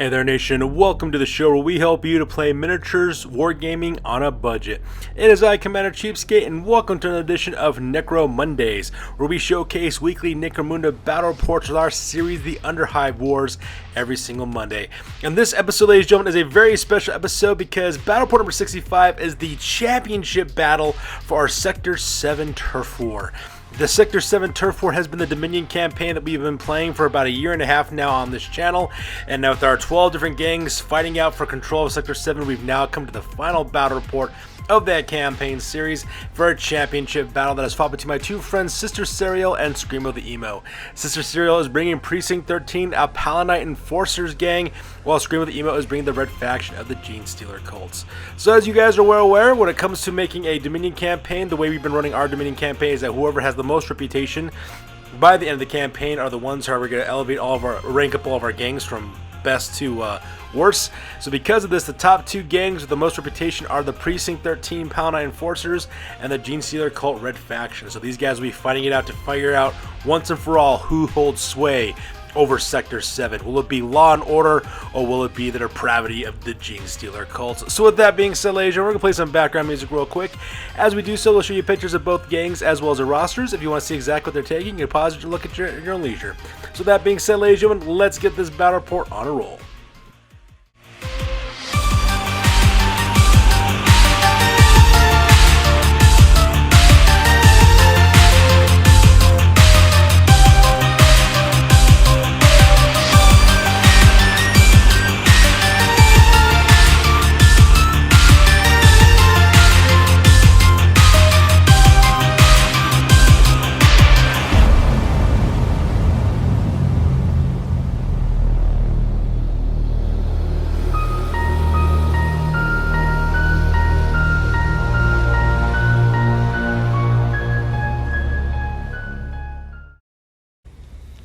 Hey there nation, welcome to the show where we help you to play miniatures wargaming on a budget. It is I, Commander Cheapskate, and welcome to an edition of Necro-Mondays, where we showcase weekly Necromunda Battle Reports with our series, the Underhive Wars, every single Monday. And this episode, ladies and gentlemen, is a very special episode because Battle Report number 65 is the championship battle for our Sector 7 Turf War. The Sector 7 Turf War has been the Dominion campaign that we've been playing for about a year and a half now on this channel, and now with our 12 different gangs fighting out for control of Sector 7, we've now come to the final battle report of that campaign series for a championship battle that is fought between my two friends, Sister Serial and Screamo the Emo. Sister Serial is bringing Precinct 13, a Palanite Enforcers gang, while Screamo the Emo is bringing the Red Faction of the Genestealer Cults. So as you guys are well aware, when it comes to making a Dominion campaign, the way we've been running our Dominion campaign is that whoever has the most reputation by the end of the campaign are the ones who are going to elevate all of our, rank up all of our gangs from best to worse. So because of this, the top two gangs with the most reputation are the Precinct 13 Palanite Enforcers and the Genestealer Cult Red Faction. So these guys will be fighting it out to figure out once and for all who holds sway over Sector 7. Will it be law and order, or will it be the depravity of the Genestealer Cults? So with that being said, ladies and gentlemen, we're going to play some background music real quick. As we do so, we'll show you pictures of both gangs as well as their rosters. If you want to see exactly what they're taking, you can pause it and look at your own leisure. So with that being said, ladies and gentlemen, let's get this battle report on a roll.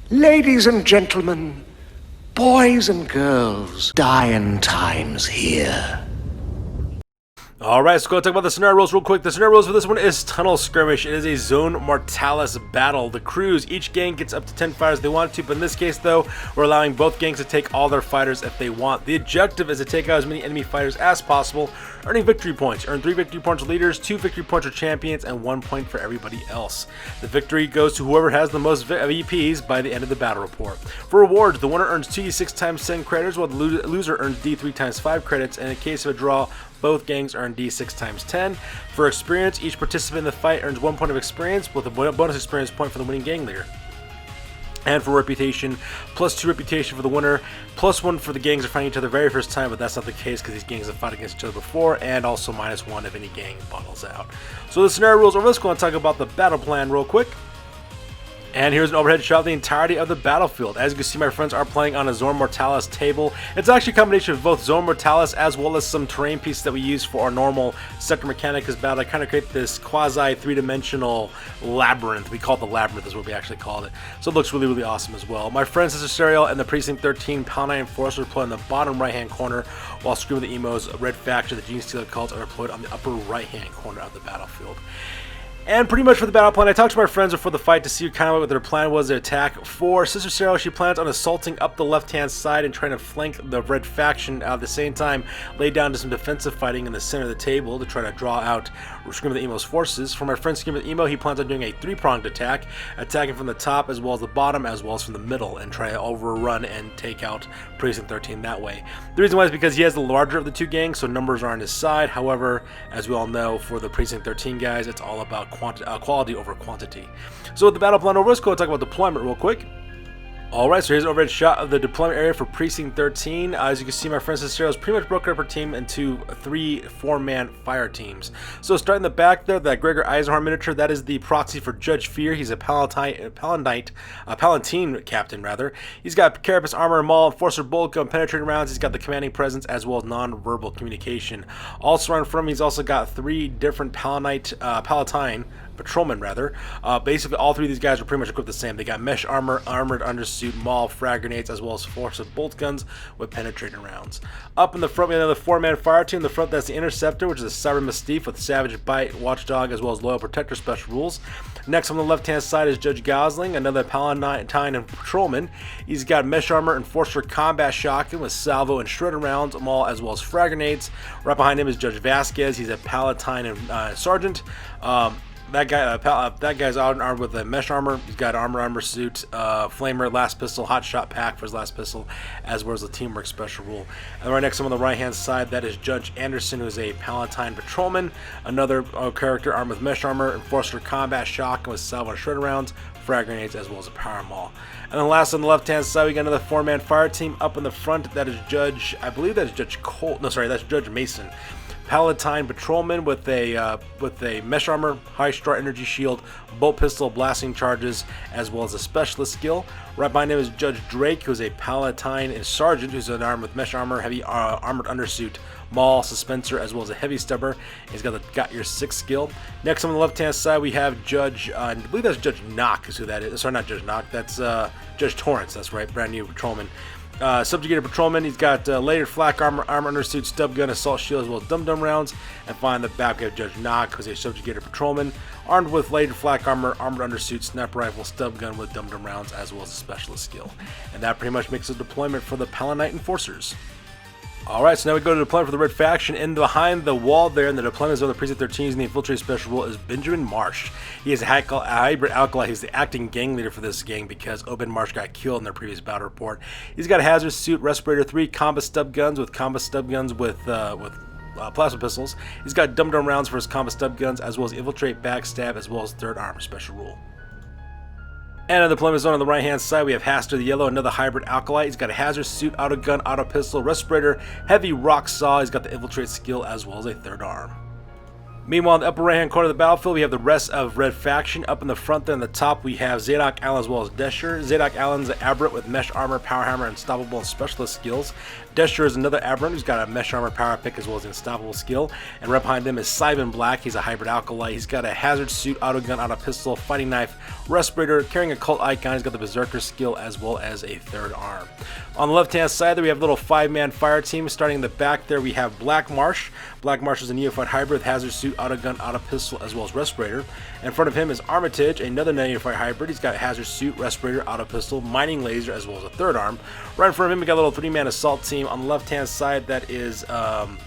Ladies and gentlemen, boys and girls, dying times here. Alright, so go talk about the scenario rules real quick. The scenario rules for this one is Tunnel Skirmish. It is a Zone Mortalis battle. The crews, each gang gets up to 10 fighters if they want to, but in this case though, we're allowing both gangs to take all their fighters if they want. The objective is to take out as many enemy fighters as possible, earning victory points. Earn 3 victory points for leaders, 2 victory points for champions, and 1 point for everybody else. The victory goes to whoever has the most VPs by the end of the battle report. For rewards, the winner earns 2d6 times 10 credits, while the loser earns d3 times 5 credits, and in case of a draw, both gangs earn d6 times 10. For experience, each participant in the fight earns 1 point of experience, with a bonus experience point for the winning gang leader. And for reputation, plus 2 reputation for the winner, plus 1 for the gangs are fighting each other very first time, but that's not the case because these gangs have fought against each other before, and also minus 1 if any gang bottles out. So the scenario rules over. Let's go and talk about the battle plan real quick. And here's an overhead shot of the entirety of the battlefield. As you can see, my friends are playing on a Zone Mortalis table. It's actually a combination of both Zone Mortalis as well as some terrain pieces that we use for our normal Sector Mechanicus battle. I kind of create this quasi three-dimensional labyrinth. We call it the labyrinth is what we actually called it. So it looks really, really awesome as well. My friend Sister Serial and the Precinct 13 Palanite Enforcers play in the bottom right-hand corner, while Screamo the Emo's Red Faction, the Genestealer Cults, are deployed on the upper right-hand corner of the battlefield. And pretty much for the battle plan, I talked to my friends before the fight to see kind of what their plan was to attack. For Sister Serial, she plans on assaulting up the left-hand side and trying to flank the Red Faction at the same time, lay down to some defensive fighting in the center of the table to try to draw out Screamo the Emo's forces. For my friend Screamo the Emo, he plans on doing a 3-pronged attack, attacking from the top as well as the bottom as well as from the middle, and try to overrun and take out Precinct 13 that way. The reason why is because he has the larger of the two gangs, so numbers are on his side. However, as we all know, for the Precinct 13 guys, it's all about quality over quantity. So with the battle plan over, let's go talk about deployment real quick. Alright, so here's an overhead shot of the deployment area for Precinct 13. As you can see, my friend Sister has pretty much broken up her team into 3 4-man fire teams. So starting in the back there, that Gregor Eisenhorn miniature, that is the proxy for Judge Fear. He's a Palatine captain, rather. He's got Carapace armor, maul, enforcer bulk, penetrating rounds. He's got the commanding presence as well as non-verbal communication. Also in front of him, he's also got 3 different Palatine Patrolman rather. Basically, all three of these guys are pretty much equipped the same. They got mesh armor, armored undersuit, maul, frag grenades, as well as force of bolt guns with penetrating rounds. Up in the front, we have another 4-man fire team. In the front, that's the Interceptor, which is a Cyber Mystique with Savage Bite, Watchdog, as well as Loyal Protector special rules. Next on the left-hand side is Judge Gosling, another Palanite and Patrolman. He's got mesh armor, Enforcer combat shotgun with salvo and shredder rounds, maul, as well as frag grenades. Right behind him is Judge Vasquez. He's a Palatine and Sergeant. That guy's armed with a mesh armor. He's got armor suit, flamer, last pistol, hot shot pack for his last pistol, as well as the teamwork special rule. And right next to him on the right hand side, that is Judge Anderson, who is a Palatine Patrolman, another character armed with mesh armor, Enforcer combat shotgun with salvo and shredder rounds, frag grenades, as well as a power maul. And then last on the left hand side, we got another 4-man fire team. Up in the front, that is Judge, I believe that is Judge Colt. No, sorry, that's Judge Mason. Palatine Patrolman with a mesh armor, high strut energy shield, bolt pistol, blasting charges, as well as a specialist skill. Right behind him is Judge Drake, who's a Palatine and Sergeant, who's armed with mesh armor, heavy armored undersuit, maul, suspensor, as well as a heavy stubber. He's got the Got Your 6 skill. Next on the left hand side, we have Judge, I believe that's Judge Knock, is who that is. Sorry, not Judge Knock, that's Judge Torrance, that's right, brand new Patrolman. Subjugated Patrolman, he's got layered flak armor, undersuit, stub gun, assault shield, as well as dum-dum rounds. And finally, the back we have Judge Knock, who's a Subjugated Patrolman, armed with layered flak armor, armored undersuit, sniper rifle, stub gun with dum-dum rounds, as well as a specialist skill. And that pretty much makes the deployment for the Palanite Enforcers. Alright, so now we go to deployment for the Red Faction, and behind the wall there in the deployment zone of the Precinct 13 in the Infiltrate special rule is Benjamin Marsh. He is a hybrid alkali. He's the acting gang leader for this gang because Oben Marsh got killed in their previous battle report. He's got a hazard suit, respirator, 3 combat stub guns with plasma pistols. He's got dum-dum rounds for his combat stub guns, as well as infiltrate, backstab, as well as third armor special rule. And in the deployment zone on the right hand side, we have Haster the Yellow, another hybrid alkali. He's got a hazard suit, auto gun, auto pistol, respirator, heavy rock saw. He's got the infiltrate skill, as well as a third arm. Meanwhile, in the upper right hand corner of the battlefield, we have the rest of Red Faction. Up in the front there on the top, we have Zadok Allen as well as Desher. Zadok Allen's an aberrant with mesh armor, power hammer, unstoppable, and specialist skills. Desher is another aberrant who's got a mesh armor, power pick, as well as an unstoppable skill. And right behind them is Simon Black. He's a hybrid alkali. He's got a hazard suit, auto gun, auto pistol, fighting knife, respirator, carrying a cult icon. He's got the berserker skill, as well as a third arm. On the left hand side there, we have a little 5-man fire team. Starting in the back there, we have Black Marsh. Black Marsh is a neophyte hybrid with hazard suit, auto gun, auto pistol, as well as respirator. In front of him is Armitage, another neophyte hybrid. He's got a hazard suit, respirator, auto pistol, mining laser, as well as a third arm. Right in front of him, we got a little 3-man assault team. On the left hand side, that is that's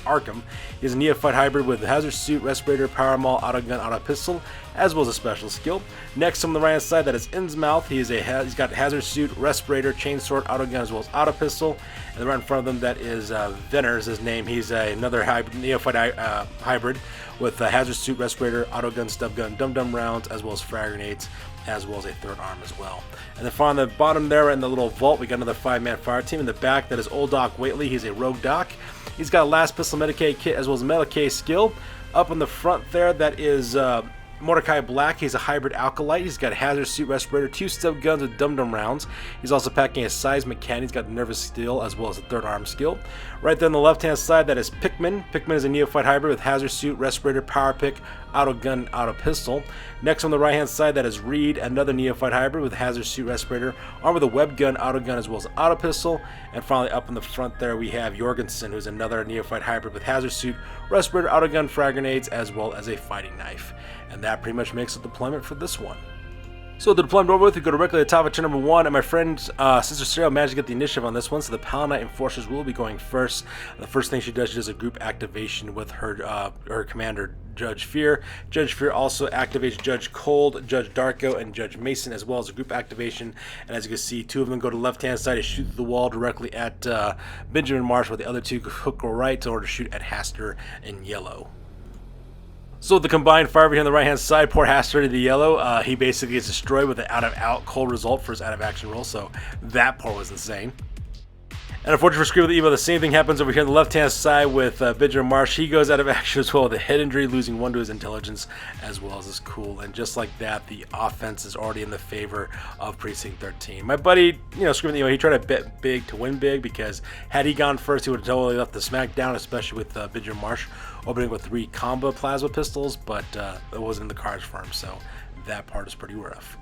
Arkham. He's a neophyte hybrid with a hazard suit, respirator, power maul, auto gun, auto pistol, as well as a special skill. Next on the right hand side, that is Innsmouth. He's got a hazard suit, respirator, chainsword, auto gun, as well as auto pistol. And right in front of them, that is Venner is his name. He's another neophyte hybrid with a hazard suit, respirator, auto gun, stub gun, dum-dum rounds, as well as frag grenades, as well as a third arm as well. And then on the bottom there in the little vault, we got another 5-man fire team. In the back, that is Old Doc Whately. He's a rogue doc. He's got a last pistol Medicaid kit, as well as a Medicaid skill. Up in the front there, that is Mordecai Black. He's a hybrid alkalite. He's got a hazard suit, respirator, 2 stub guns with dum-dum rounds. He's also packing a seismic cannon. He's got nervous steel, as well as a third arm skill. Right there on the left hand side, that is Pikmin. Pikmin is a neophyte hybrid with hazard suit, respirator, power pick, auto gun, auto pistol. Next on the right hand side, that is Reed, another neophyte hybrid with hazard suit, respirator, armed with a web gun, auto gun, as well as auto pistol. And finally, up in the front there, we have Jorgensen, who's another neophyte hybrid with hazard suit, respirator, auto gun, frag grenades, as well as a fighting knife. And that pretty much makes the deployment for this one. So the deployment over with, we go directly to the top of turn number 1, and my friend Sister Sarah managed to get the initiative on this one, so the Palanite Enforcers will be going first. The first thing she does a group activation with her commander, Judge Fear. Judge Fear also activates Judge Cold, Judge Darko, and Judge Mason, as well as a group activation. And as you can see, 2 of them go to the left-hand side to shoot through the wall directly at Benjamin Marsh, while the other 2 hook go right in order to shoot at Haster in yellow. So the combined fire over here on the right-hand side, poor Haster to the yellow. He basically gets destroyed with an out-of-out cold result for his out-of-action roll, so that part was insane. And unfortunately for Scream with the Emo, the same thing happens over here on the left-hand side with Bidger Marsh. He goes out of action as well with a head injury, losing 1 to his intelligence, as well as his cool. And just like that, the offense is already in the favor of Precinct 13. My buddy, Scream with the Emo, he tried to bet big to win big, because had he gone first, he would have totally left the smackdown, especially with Bidger Marsh opening with 3 combo plasma pistols, but it wasn't in the cards for him, so that part is pretty rough.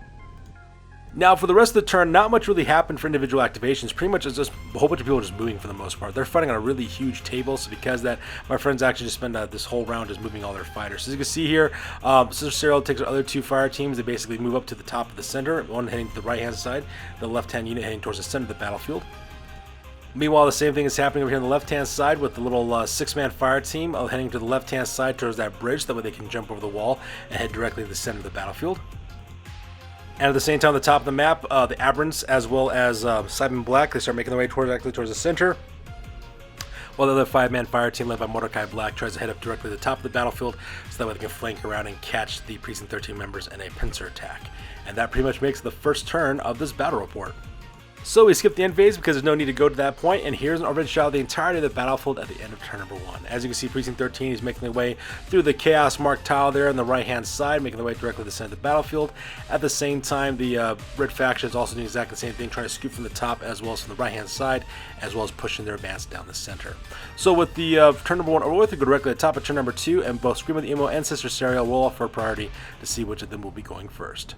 Now, for the rest of the turn, not much really happened for individual activations. Pretty much it's just a whole bunch of people just moving for the most part. They're fighting on a really huge table, so because of that, my friends actually just spend this whole round just moving all their fighters. So as you can see here, Sister Serial takes our other 2 fire teams. They basically move up to the top of the center, one heading to the right-hand side, the left-hand unit heading towards the center of the battlefield. Meanwhile, the same thing is happening over here on the left-hand side with the little 6-man fire team heading to the left-hand side towards that bridge. That way they can jump over the wall and head directly to the center of the battlefield. And at the same time, on the top of the map, the Aberrants as well as Cyber Black, they start making their way directly towards the center. While the other 5-man fire team led by Mordecai Black tries to head up directly to the top of the battlefield, so that way they can flank around and catch the Precinct 13 members in a pincer attack. And that pretty much makes the first turn of this battle report. So we skip the end phase because there's no need to go to that point, and here's an overhead shot of the entirety of the battlefield at the end of turn number 1. As you can see, Precinct 13 is making their way through the Chaos Mark tile there on the right-hand side, making their way directly to the center of the battlefield. At the same time, the Red Faction is also doing exactly the same thing, trying to scoop from the top as well as from the right-hand side, as well as pushing their advance down the center. So with the turn number 1 over with, we go directly to the top of turn number 2, and both Scream of the Emo and Sister Serial roll off for a priority to see which of them will be going first.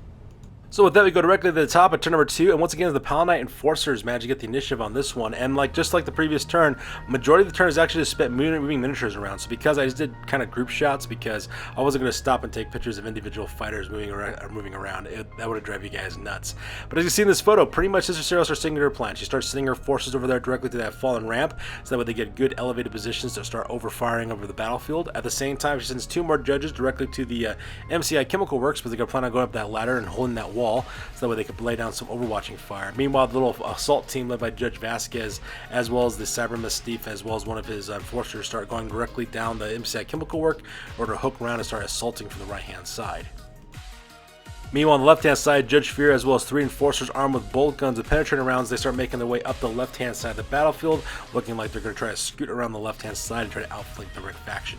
So with that, we go directly to the top at turn number 2, and once again, the Palanite Enforcers manage to get the initiative on this one. And just like the previous turn, majority of the turn is actually just spent moving miniatures around. So because I just did kind of group shots, because I wasn't going to stop and take pictures of individual fighters moving around, that would have driven you guys nuts. But as you see in this photo, pretty much Sister Serial starts sticking to her plan. She starts sending her forces over there directly to that fallen ramp, so that way they get good elevated positions to start overfiring over the battlefield. At the same time, she sends 2 more judges directly to the MCI Chemical Works, because they're going to plan on going up that ladder and holding that wall, so that way they could lay down some overwatching fire. Meanwhile, the little assault team led by Judge Vasquez, as well as the Cyber Mystique, as well as one of his enforcers, start going directly down the MCI Chemical Work in order to hook around and start assaulting from the right-hand side. Meanwhile, on the left-hand side, Judge Fear, as well as 3 enforcers armed with bolt guns and penetrating rounds, they start making their way up the left-hand side of the battlefield, looking like they're going to try to scoot around the left-hand side and try to outflank the Red Faction.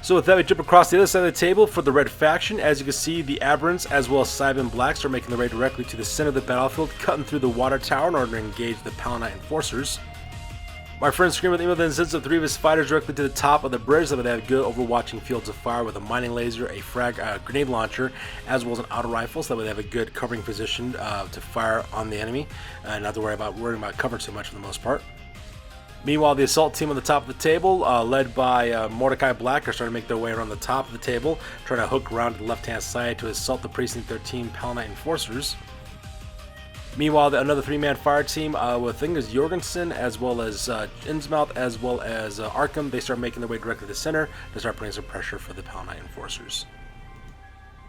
So with that, we jump across the other side of the table for the Red Faction. As you can see, the Aberrants as well as Cyber Black are making their way directly to the center of the battlefield, cutting through the water tower in order to engage the Palanite Enforcers. My friend Scream with the Emo then sends up 3 of his fighters directly to the top of the bridge, so that they have good overwatching fields of fire with a mining laser, a grenade launcher, as well as an auto rifle, so that way they have a good covering position to fire on the enemy, and not to worrying about cover too much for the most part. Meanwhile, the assault team on the top of the table, led by Mordecai Black, are starting to make their way around the top of the table, trying to hook around to the left-hand side to assault the Precinct 13 Palanite Enforcers. Meanwhile, another 3-man fire team with I think is Jorgensen, as well as Innsmouth, as well as Arkham, they start making their way directly to the center to start putting some pressure for the Palanite Enforcers.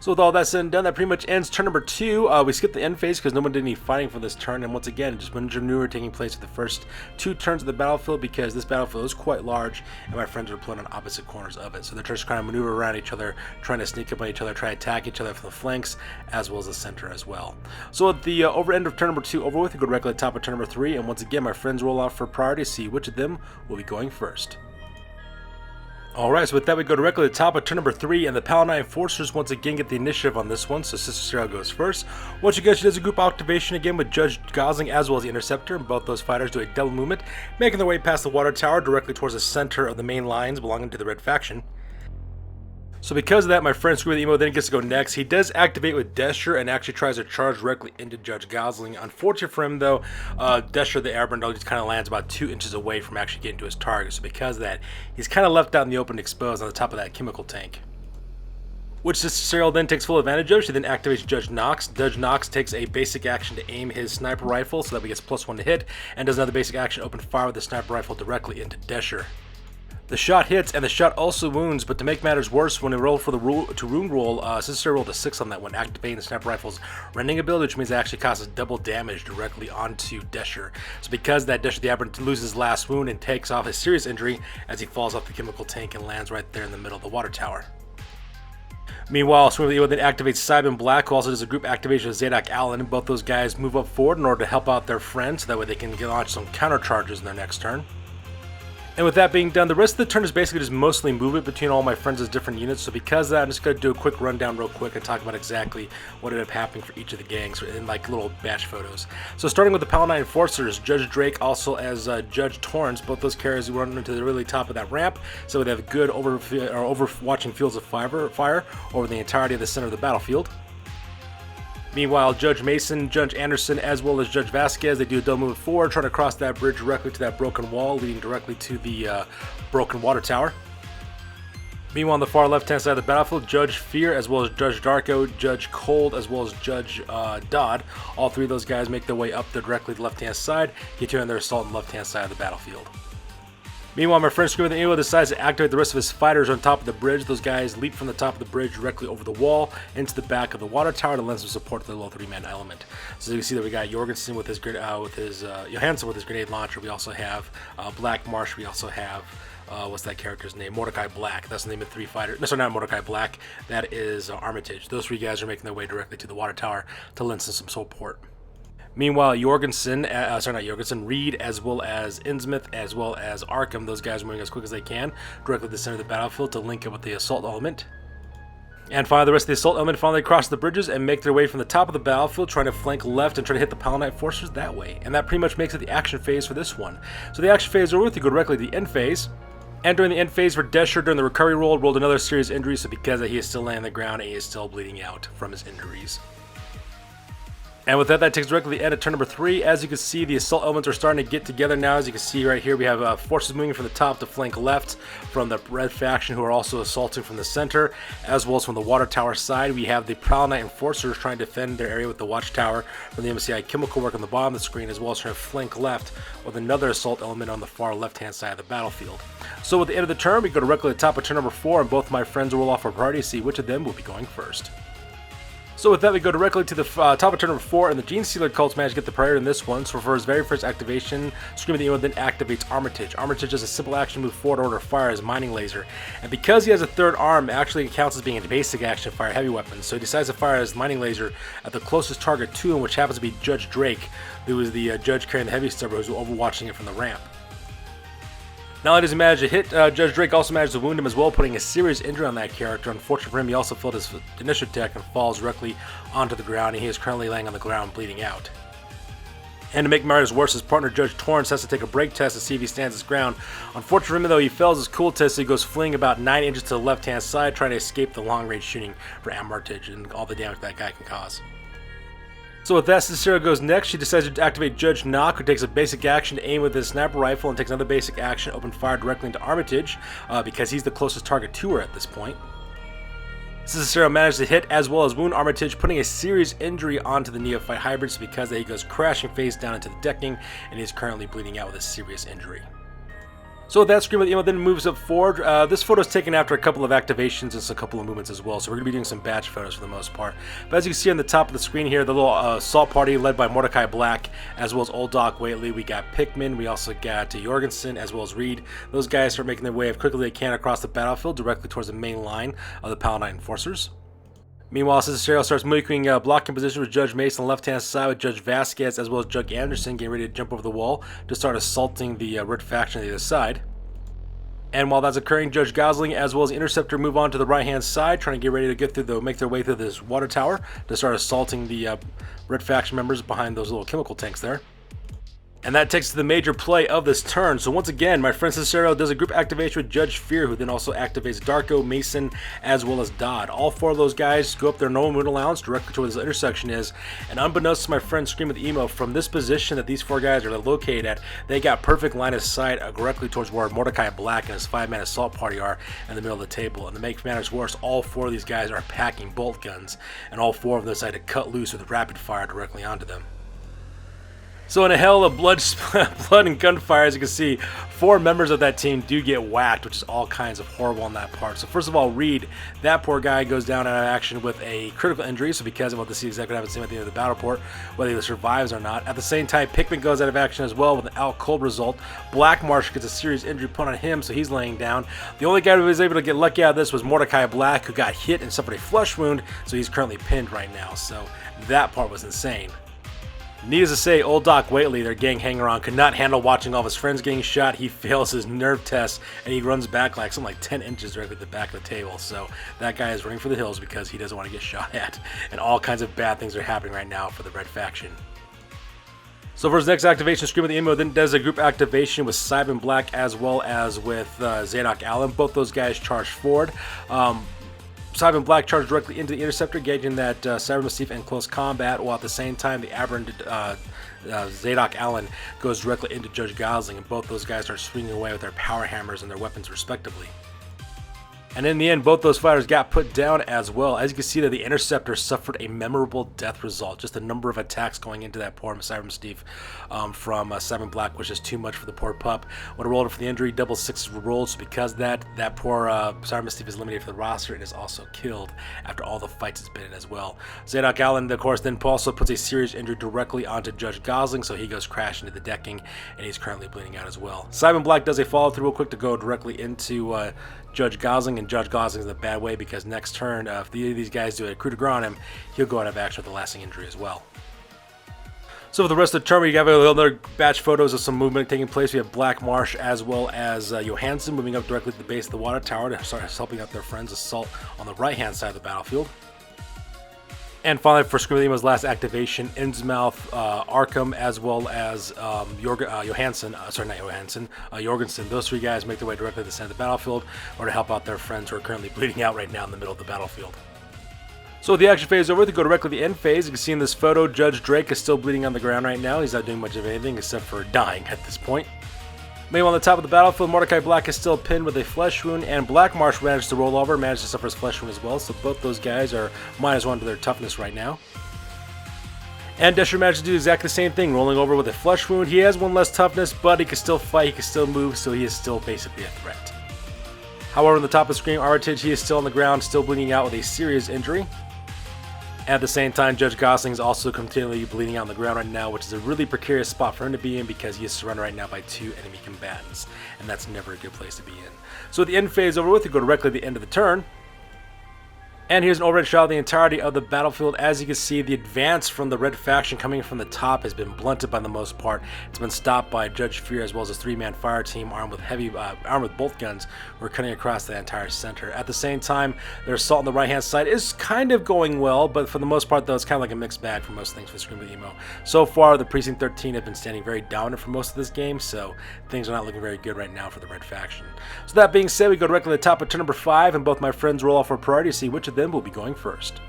So with all that said and done, that pretty much ends turn number 2. We skipped the end phase because no one did any fighting for this turn, and once again, just miniature maneuver taking place for the first 2 turns of the battlefield, because this battlefield is quite large, and my friends are playing on opposite corners of it. So they're just kind of maneuver around each other, trying to sneak up on each other, try to attack each other from the flanks, as well as the center as well. So at the over end of turn number 2 over with, we go directly to the top of turn number 3, and once again, my friends roll off for priority to see which of them will be going first. Alright, so with that, we go directly to the top of turn number 3, and the Palanite Enforcers once again get the initiative on this one, so Sister Serial goes first. Once again, she does a group activation again with Judge Gosling as well as the Interceptor, and both those fighters do a double movement, making their way past the water tower directly towards the center of the main lines belonging to the Red Faction. So because of that, my friend Screw the Emo then gets to go next. He does activate with Desher and actually tries to charge directly into Judge Gosling. Unfortunate for him though, Desher the airborne dog just kind of lands about 2 inches away from actually getting to his target. So because of that, he's kind of left out in the open exposed on the top of that chemical tank, which Sister Serial then takes full advantage of. She then activates Judge Knox. Judge Knox takes a basic action to aim his sniper rifle so that he gets +1 to hit, and does another basic action, open fire with the sniper rifle directly into Desher. The shot hits, and the shot also wounds, but to make matters worse, when they rolled for the wound roll, Sister rolled a 6 on that one, activating the sniper rifle's rending ability, which means it actually causes double damage directly onto Desher. So because that, Desher the Aberrant loses his last wound and takes off a serious injury as he falls off the chemical tank and lands right there in the middle of the water tower. Meanwhile, Scream of the Emo then activates Simon Black, who also does a group activation with Zadok Allen. Both those guys move up forward in order to help out their friends, so that way they can launch some counter charges in their next turn. And with that being done, the rest of the turn is basically just mostly movement between all my friends' different units. So because of that, I'm just going to do a quick rundown real quick and talk about exactly what ended up happening for each of the gangs in like little batch photos. So starting with the Palanite Enforcers, Judge Drake also as Judge Torrance, both those characters who run into the really top of that ramp, so they have good overwatching fields of fire over the entirety of the center of the battlefield. Meanwhile, Judge Mason, Judge Anderson, as well as Judge Vasquez, they do a double move forward, trying to cross that bridge directly to that broken wall, leading directly to the broken water tower. Meanwhile, on the far left-hand side of the battlefield, Judge Fear, as well as Judge Darko, Judge Cold, as well as Judge Dodd, all three of those guys make their way up there directly to the left-hand side, continuing their assault on the left-hand side of the battlefield. Meanwhile, my friend Scream of the Emo decides to activate the rest of his fighters on top of the bridge. Those guys leap from the top of the bridge directly over the wall into the back of the water tower to lend some support to the little three-man element. So you can see that we got Jorgensen with his Johansson with his grenade launcher. We also have Black Marsh. We also have what's that character's name? Mordecai Black. That's the name of the three fighters. No, sorry, not Mordecai Black. That is Armitage. Those three guys are making their way directly to the water tower to lend some support. Meanwhile, Reed, as well as Innsmouth, as well as Arkham, those guys are moving as quick as they can directly to the center of the battlefield to link up with the assault element. And finally, the rest of the assault element finally cross the bridges and make their way from the top of the battlefield, trying to flank left and try to hit the Palanite Enforcers that way. And that pretty much makes it the action phase for this one. So the action phase over with, you go directly to the end phase. And during the end phase for Desher, during the recovery roll, rolled another serious injury, so because he is still laying on the ground and he is still bleeding out from his injuries. And with that takes directly to the end of turn number 3. As you can see, the assault elements are starting to get together now. As you can see right here, we have forces moving from the top to flank left from the Red Faction, who are also assaulting from the center, as well as from the water tower side. We have the Palanite Enforcers trying to defend their area with the watchtower from the MCI chemical work on the bottom of the screen, as well as trying to flank left with another assault element on the far left-hand side of the battlefield. So at the end of the turn, we go directly to the top of turn number 4, and both my friends will roll off our priority to see which of them will be going first. So with that, we go directly to the top of turn number 4, and the Genestealer Cults manage to get the priority in this one. So for his very first activation, Scream of the Emo then activates Armitage. Armitage does a simple action move forward in order to fire his mining laser. And because he has a third arm, it actually counts as being a basic action fire heavy weapon. So he decides to fire his mining laser at the closest target to him, which happens to be Judge Drake, who is the judge carrying the heavy stubber, who's overwatching it from the ramp. Not only does he manage to hit, Judge Drake also managed to wound him as well, putting a serious injury on that character. Unfortunately for him, he also failed his initial attack and falls directly onto the ground, and he is currently laying on the ground bleeding out. And to make matters worse, his partner Judge Torrance has to take a break test to see if he stands his ground. Unfortunately for him, though, he fails his cool test, so he goes fleeing about 9 inches to the left-hand side, trying to escape the long-range shooting for Armitage and all the damage that guy can cause. So with that, Cicero goes next. She decides to activate Judge Nock, who takes a basic action to aim with his sniper rifle and takes another basic action to open fire directly into Armitage, because he's the closest target to her at this point. Cicero manages to hit as well as wound Armitage, putting a serious injury onto the Neophyte Hybrids because he goes crashing face down into the decking, and he's currently bleeding out with a serious injury. So with that, Scream of the Emo then moves up forward. This photo is taken after a couple of activations and a couple of movements as well, so we're going to be doing some batch photos for the most part. But as you can see on the top of the screen here, the little assault party led by Mordecai Black, as well as Old Doc Waitley. We got Pikmin, we also got Jorgensen, as well as Reed. Those guys start making their way as quickly as they can across the battlefield, directly towards the main line of the Palanite Enforcers. Meanwhile, Cicero starts moving blocking position with Judge Mason on the left-hand side with Judge Vasquez as well as Judge Anderson getting ready to jump over the wall to start assaulting the Red Faction on the other side. And while that's occurring, Judge Gosling as well as the Interceptor move on to the right-hand side, trying to get ready to get through make their way through this water tower to start assaulting the Red Faction members behind those little chemical tanks there. And that takes to the major play of this turn. So once again, my friend Cicero does a group activation with Judge Fear, who then also activates Darko, Mason, as well as Dodd. All 4 of those guys go up their normal movement allowance directly to where this intersection is. And unbeknownst to my friend Scream of the Emo, from this position that these 4 guys are located at, they got perfect line of sight directly towards where Mordecai Black and his 5-man assault party are in the middle of the table. And to make matters worse, all 4 of these guys are packing bolt guns, and all 4 of them decide to cut loose with rapid fire directly onto them. So in a hell of blood and gunfire, as you can see, 4 members of that team do get whacked, which is all kinds of horrible on that part. So first of all, Reed, that poor guy goes down out of action with a critical injury. So because of what the see exactly what happens to him at the end of the battle report, whether he survives or not. At the same time, Pikmin goes out of action as well with an out cold result. Black Marsh gets a serious injury put on him, so he's laying down. The only guy who was able to get lucky out of this was Mordecai Black, who got hit and suffered a flesh wound, so he's currently pinned right now. So that part was insane. Needless to say, old Doc Whately, their gang hanger-on, could not handle watching all of his friends getting shot. He fails his nerve test, and he runs back like something like 10 inches directly at the back of the table. So that guy is running for the hills because he doesn't want to get shot at. And all kinds of bad things are happening right now for the Red Faction. So for his next activation, Scream of the Emo then does a group activation with Cybin Black as well as with Zadok Allen. Both those guys charge forward. Cybin Black charged directly into the Interceptor, gauging that Cyber Massif in close combat, while at the same time the aberrant Zadok Allen goes directly into Judge Gosling, and both those guys start swinging away with their power hammers and their weapons respectively. And in the end, both those fighters got put down as well. As you can see, that the Interceptor suffered a memorable death result. Just the number of attacks going into that poor Cyber Mastiff from Cybin Black was just too much for the poor pup. When it rolled for the injury, double sixes were rolled. So because of that poor Cyber Mastiff is eliminated from the roster and is also killed after all the fights it's been in as well. Zadok Allen, of course, then also puts a serious injury directly onto Judge Gosling, so he goes crashing into the decking, and he's currently bleeding out as well. Cybin Black does a follow-through real quick to go directly into Judge Gosling, and Judge Gosling's in a bad way because next turn, if these guys do a coup de grace on him, he'll go out of action with a lasting injury as well. So for the rest of the turn, we have another batch photos of some movement taking place. We have Black Marsh as well as Johansson moving up directly to the base of the water tower to start helping out their friends Assault on the right-hand side of the battlefield. And finally, for Scream of the Emo's last activation, Innsmouth, Arkham, as well as Jorgensen, those 3 guys make their way directly to the center of the battlefield or to help out their friends who are currently bleeding out right now in the middle of the battlefield. So with the action phase over, they go directly to the end phase. You can see in this photo, Judge Drake is still bleeding on the ground right now. He's not doing much of anything except for dying at this point. Meanwhile, on the top of the battlefield, Mordecai Black is still pinned with a flesh wound, and Black Marsh managed to roll over, managed to suffer his flesh wound as well, so both those guys are -1 to their toughness right now. And Desher managed to do exactly the same thing, rolling over with a flesh wound. He has 1 less toughness, but he can still fight, he can still move, so he is still basically a threat. However, on the top of the screen, Armitage, he is still on the ground, still bleeding out with a serious injury. At the same time, Judge Gosling is also continually bleeding out on the ground right now, which is a really precarious spot for him to be in because he is surrounded right now by 2 enemy combatants, and that's never a good place to be in. So at the end phase over with, we go directly to the end of the turn. And here's an overhead shot of the entirety of the battlefield. As you can see, the advance from the Red Faction coming from the top has been blunted by the most part. It's been stopped by Judge Fear as well as a 3-man fire team armed with bolt guns who are cutting across the entire center. At the same time, their assault on the right-hand side is kind of going well, but for the most part, though, it's kind of like a mixed bag for most things for Scream of the Emo. So far, the Precinct 13 have been standing very dominant for most of this game, so things are not looking very good right now for the Red Faction. So that being said, we go directly to the top of turn number 5, and both my friends roll off for priority to see which of them will be going first.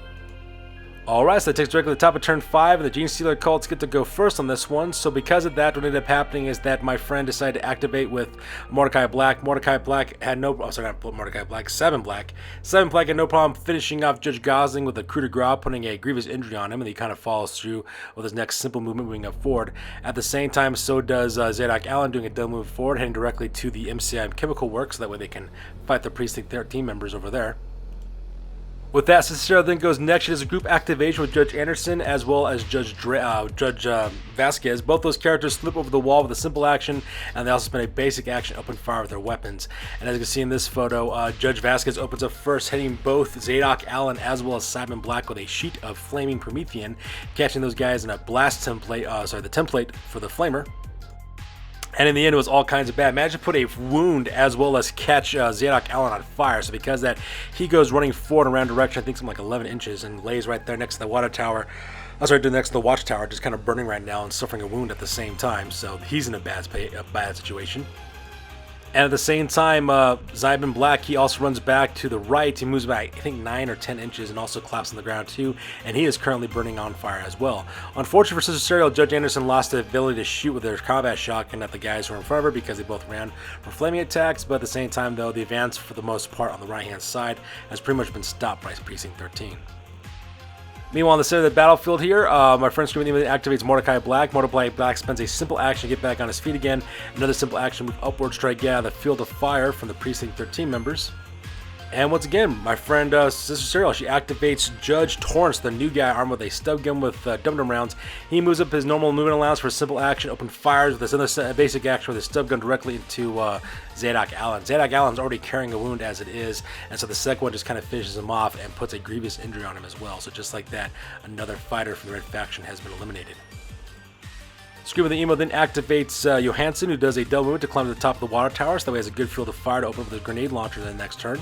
Alright, so that takes directly to the top of turn 5, and the Genestealer Cults get to go first on this one. So because of that, what ended up happening is that my friend decided to activate with Mordecai Black. Mordecai Black had no... Oh, sorry, not Mordecai Black, Cybin Black. Cybin Black had no problem finishing off Judge Gosling with a coup de grace, putting a grievous injury on him, and he kind of follows through with his next simple movement moving up forward. At the same time, so does Zadok Allen doing a double move forward, heading directly to the MCI Chemical Works, so that way they can fight the Precinct 13 members over there. With that, Cicero then goes next. She does a group activation with Judge Anderson as well as Judge Vasquez. Both those characters slip over the wall with a simple action, and they also spend a basic action open fire with their weapons. And as you can see in this photo, Judge Vasquez opens up first, hitting both Zadok Allen as well as Cybin Black with a sheet of flaming Promethean, catching those guys in a blast template, the template for the flamer. And in the end, it was all kinds of bad. Managed to put a wound as well as catch Zadok Allen on fire. So because of that, he goes running forward in a random direction, I think something like 11 inches, and lays right there next to the water tower. Next to the watchtower, just kind of burning right now and suffering a wound at the same time. So he's in a bad situation. And at the same time, Cybin Black, he also runs back to the right. He moves back, I think, 9 or 10 inches and also collapses on the ground too. And he is currently burning on fire as well. Unfortunately for Sister Serial, Judge Anderson lost the ability to shoot with their combat shotgun at the guys who were in front of her because they both ran for flaming attacks. But at the same time, though, the advance for the most part on the right-hand side has pretty much been stopped by Precinct 13. Meanwhile, on the center of the battlefield here, my friend Screaming Demon activates Mordecai Black. Mordecai Black spends a simple action to get back on his feet again. Another simple action move upwards to try to get out of the field of fire from the Precinct 13 members. And once again, my friend Sister Serial, she activates Judge Torrance, the new guy armed with a stub gun with dum-dum rounds. He moves up his normal movement allowance for a simple action, open fires with this other basic action with his stub gun directly into Zadok Allen. Zadok Allen's already carrying a wound as it is, and so the second one just kind of finishes him off and puts a grievous injury on him as well. So just like that, another fighter from the Red Faction has been eliminated. Scream of the Emo then activates Johansson, who does a double movement to climb to the top of the water tower, so that way he has a good field of fire to open up with a grenade launcher in the next turn.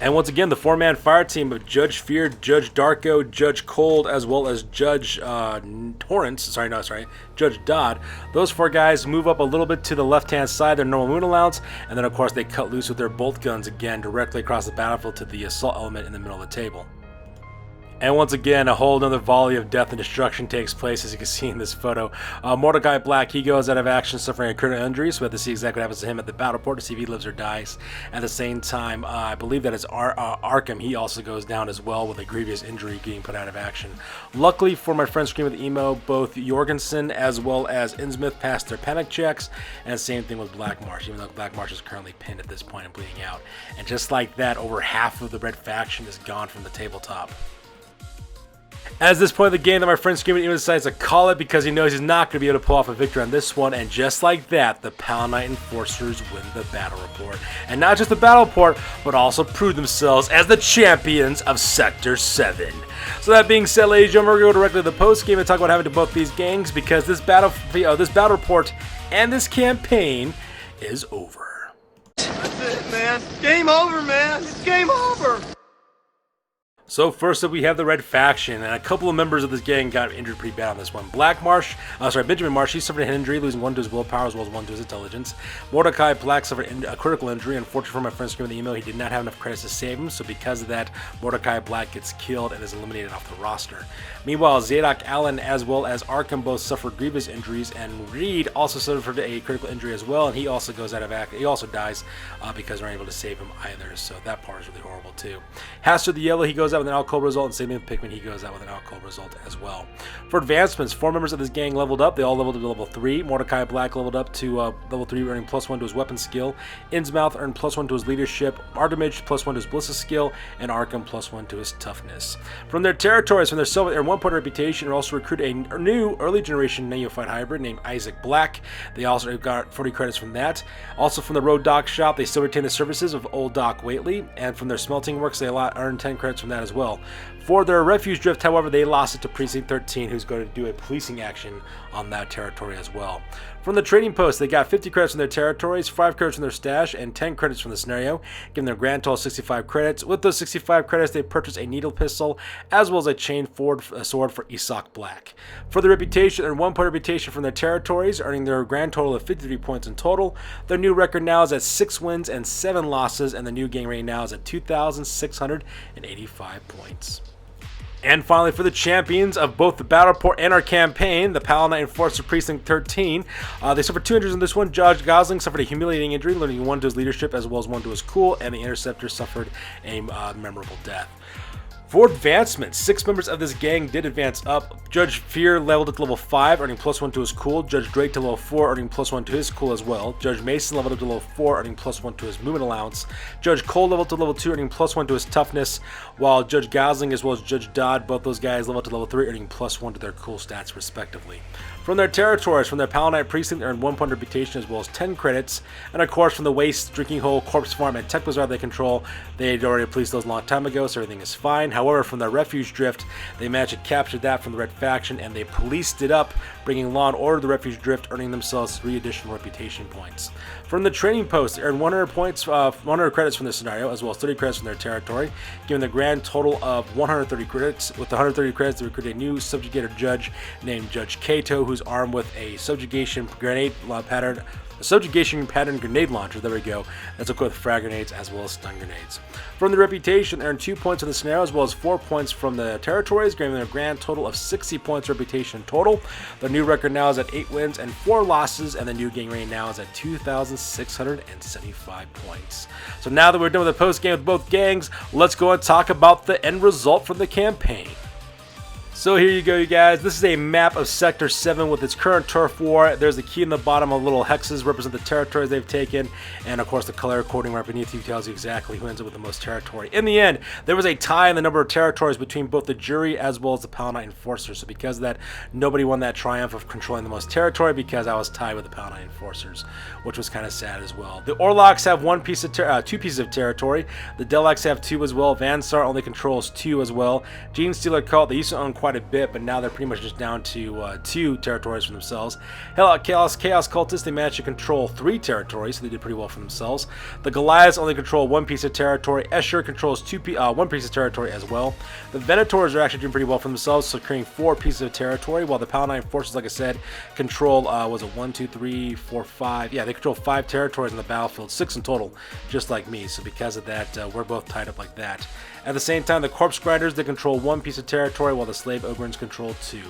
And once again, the four-man fire team of Judge Fear, Judge Darko, Judge Cold, as well as Judge Judge Dodd. Those four guys move up a little bit to the left-hand side, their normal moon allowance, and then of course they cut loose with their bolt guns again directly across the battlefield to the assault element in the middle of the table. And once again, a whole another volley of death and destruction takes place, as you can see in this photo. Mordecai Black, he goes out of action suffering a critical injury, so we have to see exactly what happens to him at the battle report to see if he lives or dies. At the same time, I believe that is Arkham, he also goes down as well with a grievous injury getting put out of action. Luckily for my friend Scream of the Emo, both Jorgensen as well as Innsmouth passed their panic checks, and same thing with Black Marsh, even though Black Marsh is currently pinned at this point and bleeding out. And just like that, over half of the Red Faction is gone from the tabletop. At this point of the game, that my friend Screaming Demon decides to call it because he knows he's not going to be able to pull off a victory on this one, and just like that, the Palanite Enforcers win the battle report. And not just the battle report, but also prove themselves as the champions of Sector 7. So that being said, ladies and gentlemen, we're going to go directly to the post-game and talk about what happened to both these gangs, because this battle report and this campaign is over. That's it, man. Game over, man. It's game over. So first up, we have the Red Faction, and a couple of members of this gang got injured pretty bad on this one. Benjamin Marsh, he suffered a head injury, losing one to his willpower as well as one to his intelligence. Mordecai Black suffered a critical injury. Unfortunately for my friend Scream of the Emo, he did not have enough credits to save him, so because of that, Mordecai Black gets killed and is eliminated off the roster. Meanwhile, Zadok Allen as well as Arkham both suffered grievous injuries, and Reed also suffered a critical injury as well, and he also goes out of action. He also dies because we're unable to save him either, so that part is really horrible too. Haster the Yellow, he goes out with an alcohol result, and same thing with Pikmin, he goes out with an alcohol result as well. For advancements, 4 members of this gang leveled up. They all leveled up to level 3. Mordecai Black leveled up to level 3, earning +1 to his weapon skill. Innsmouth earned +1 to his leadership. Artemage +1 to his ballistic skill, and Arkham +1 to his toughness. From their territories, from their silver and 1 point reputation, they also recruit a new early generation neophyte hybrid named Isaac Black. They also got 40 credits from that. Also from the Road Dock shop, they still retain the services of Old Doc Whately, and from their smelting works, they earned 10 credits from that as well. For their refuge drift, however, they lost it to Precinct 13, who's going to do a policing action on that territory as well. From the trading post, they got 50 credits from their territories, 5 credits from their stash, and 10 credits from the scenario, giving them a grand total of 65 credits. With those 65 credits, they purchased a needle pistol, as well as a chain sword for Isaac Black. For the reputation, and 1 point reputation from their territories, earning their grand total of 53 points in total. Their new record now is at 6 wins and 7 losses, and the new gang rating now is at 2,685 points. And finally, for the champions of both the battle report and our campaign, the Palanite Enforcer Precinct 13, they suffered 2 injuries in this one. Judge Gosling suffered a humiliating injury, losing 1 to his leadership as well as 1 to his cool, and the Interceptor suffered a memorable death. For advancements, 6 members of this gang did advance up. Judge Fear leveled up to level 5, earning +1 to his cool. Judge Drake to level 4, earning +1 to his cool as well. Judge Mason leveled up to level 4, earning +1 to his movement allowance. Judge Cole leveled up to level 2, earning +1 to his toughness, while Judge Gosling as well as Judge Dodd, both those guys leveled up to level 3, earning +1 to their cool stats respectively. From their territories, from their Palanite Precinct, they earned 1 point reputation as well as 10 credits. And of course, from the Waste, Drinking Hole, Corpse Farm, and Tech Bazaar they control, they had already policed those a long time ago, so everything is fine. However, from their Refuge Drift, they managed to capture that from the Red Faction, and they policed it up, bringing law and order to the Refuge Drift, earning themselves 3 additional reputation points. From the Trading Post, they earned 100 credits from this scenario, as well as 30 credits from their territory, giving the grand total of 130 credits. With the 130 credits, they recruited a new subjugator judge named Judge Kato, who's armed with a subjugation pattern grenade launcher. There we go. That's equipped with frag grenades as well as stun grenades. From the reputation, they earned 2 points in the scenario as well as 4 points from the territories, giving them a grand total of 60 points reputation total. The new record now is at 8 wins and 4 losses, and the new gang rating now is at 2,675 points. So now that we're done with the post game with both gangs, let's go and talk about the end result from the campaign. So here you go, you guys. This is a map of Sector 7 with its current turf war. There's the key in the bottom of little hexes represent the territories they've taken, and of course the color coding right beneath you tells you exactly who ends up with the most territory. In the end, there was a tie in the number of territories between both the jury as well as the Palanite Enforcers. So because of that, nobody won that triumph of controlling the most territory because I was tied with the Palanite Enforcers, which was kind of sad as well. The Orlocks have two pieces of territory. The Delacs have 2 as well. Vansar only controls 2 as well. Genestealer Cult, they used to own quite a bit, but now they're pretty much just down to 2 territories for themselves. Chaos Cultists, they managed to control 3 territories, so they did pretty well for themselves. The Goliaths only control 1 piece of territory. Escher controls 1 piece of territory as well. The Venators are actually doing pretty well for themselves, so creating 4 pieces of territory, while the Palanite Enforcers, like I said, control, was it 1, 2, 3, 4, 5? Yeah, they control 5 territories on the battlefield, 6 in total, just like me. So because of that, we're both tied up like that. At the same time, the Corpse Grinders, they control 1 piece of territory, while the Slave Ogrins control 2.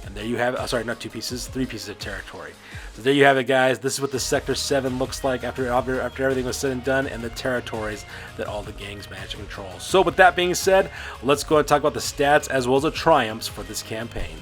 And there you have it. Sorry, not 2 pieces, 3 pieces of territory. So there you have it, guys. This is what the Sector 7 looks like after everything was said and done, and the territories that all the gangs managed to control. So with that being said, let's go and talk about the stats as well as the triumphs for this campaign.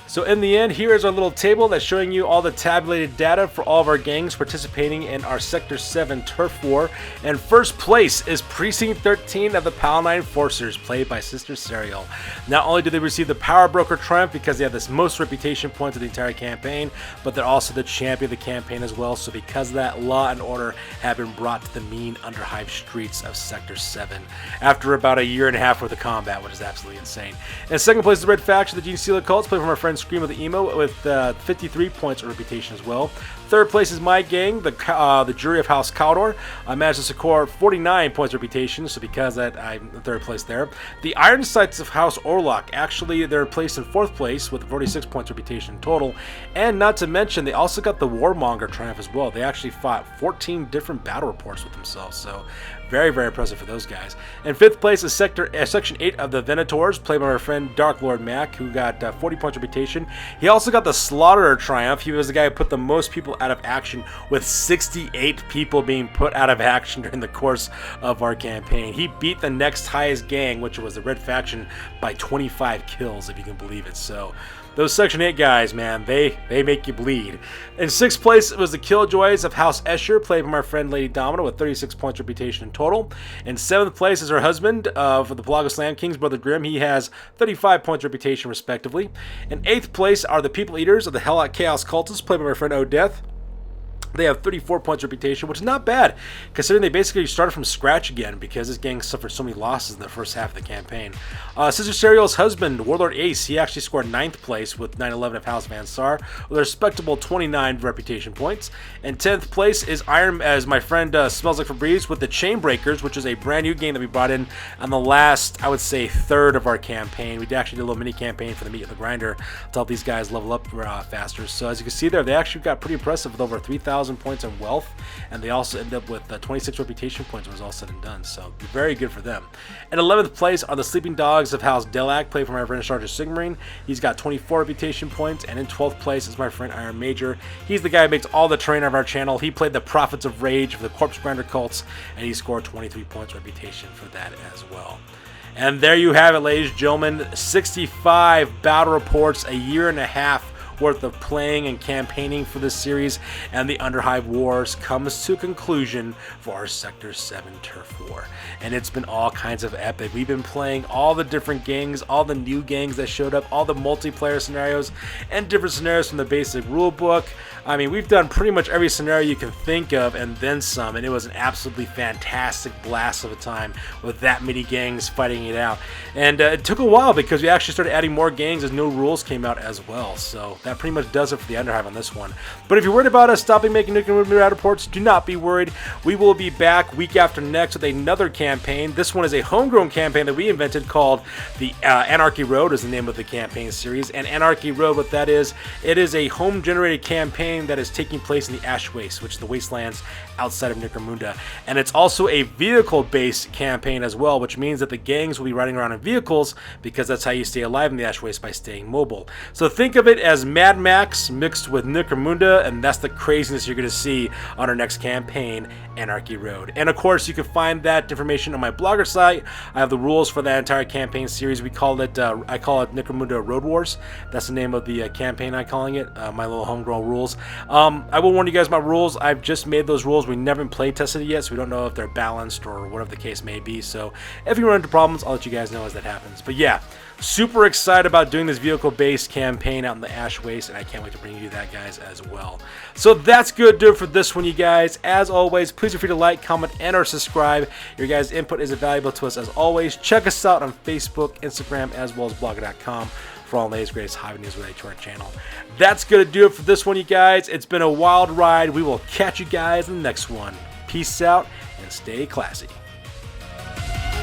So in the end, here is our little table that's showing you all the tabulated data for all of our gangs participating in our Sector 7 turf war. And first place is Precinct 13 of the Palanite Enforcers, played by Sister Serial. Not only do they receive the Power Broker Triumph because they have the most reputation points of the entire campaign, but they're also the champion of the campaign as well. So because of that, law and order have been brought to the mean Underhive streets of Sector 7 after about a year and a half worth of combat, which is absolutely insane. In second place is the Red Faction, the Genestealer Cults, played by my friend Scream of the Emo with 53 points of reputation as well. Third place is my gang, the Jury of House Cawdor. I managed to score 49 points of reputation, so because of that, I'm in third place there. The Iron Sights of House Orlock, actually, they're placed in fourth place with 46 points of reputation in total. And not to mention, they also got the Warmonger Triumph as well. They actually fought 14 different battle reports with themselves, so very, very impressive for those guys. In fifth place is Section 8 of the Venators, played by our friend Dark Lord Mac, who got 40 points of reputation. He also got the Slaughterer Triumph. He was the guy who put the most people out of action, with 68 people being put out of action during the course of our campaign. He beat the next highest gang, which was the Red Faction, by 25 kills, if you can believe it. So those Section 8 guys, man, they make you bleed. In sixth place was the Killjoys of House Escher, played by our friend Lady Domino, with 36 points of reputation in total. In seventh place is her husband for the Pelagos Slam Kings, Brother Grimm. He has 35 points of reputation, respectively. In eighth place are the People Eaters of the Chaos Cultists, played by my friend Odeth. They have 34 points reputation, which is not bad, considering they basically started from scratch again because this gang suffered so many losses in the first half of the campaign. Sister Serial's husband, Warlord Ace, he actually scored 9th place with 911 of House Vansar, with a respectable 29 reputation points. And 10th place is as my friend Smells Like Febreze, with the Chainbreakers, which is a brand new game that we brought in on the last, I would say, third of our campaign. We actually did a little mini campaign for the Meat and the Grinder to help these guys level up faster. So as you can see there, they actually got pretty impressive with over 3,000 points in wealth, and they also end up with 26 reputation points when it's all said and done, so very good for them. In 11th place are the Sleeping Dogs of House Delac, played for my friend Sergeant Sigmarine. He's got 24 reputation points. And in 12th place is my friend Iron Major. He's the guy who makes all the terrain of our channel. He played the Prophets of Rage for the Corpse Grinder Cults, and he scored 23 points reputation for that as well. And there you have it, ladies and gentlemen, 65 battle reports, a year and a half worth of playing and campaigning for this series, and the Underhive Wars comes to a conclusion for our Sector 7 turf war. And it's been all kinds of epic. We've been playing all the different gangs, all the new gangs that showed up, all the multiplayer scenarios, and different scenarios from the basic rulebook. I mean, we've done pretty much every scenario you can think of and then some, and it was an absolutely fantastic blast of a time with that many gangs fighting it out. And it took a while because we actually started adding more gangs as new rules came out as well. So that pretty much does it for the Underhive on this one. But if you're worried about us stopping making Necromunda Battle Reports, do not be worried. We will be back week after next with another campaign. This one is a homegrown campaign that we invented called the Anarchy Road is the name of the campaign series. And Anarchy Road, what that is, it is a home-generated campaign that is taking place in the Ash Waste, which is the wastelands outside of Necromunda. And it's also a vehicle-based campaign as well, which means that the gangs will be riding around in vehicles because that's how you stay alive in the Ash Waste, by staying mobile. So think of it as Mad Max mixed with Necromunda, and that's the craziness you're going to see on our next campaign, Anarchy Road. And of course, you can find that information on my blogger site. I have the rules for that entire campaign series. I call it Necromunda Road Wars. That's the name of the campaign I'm calling it, my little homegrown rules. I will warn you guys about rules. I've just made those rules. We never play tested it yet, so we don't know if they're balanced or whatever the case may be. So if you run into problems, I'll let you guys know as that happens. But yeah, super excited about doing this vehicle-based campaign out in the Ash Waste, and I can't wait to bring you that, guys, as well. So that's good to do it for this one, you guys. As always, please feel free to like, comment, and or subscribe. Your guys' input is valuable to us as always. Check us out on Facebook, Instagram, as well as blogger.com for all the latest, greatest hobby news related to our channel. That's going to do it for this one, you guys. It's been a wild ride. We will catch you guys in the next one. Peace out, and stay classy.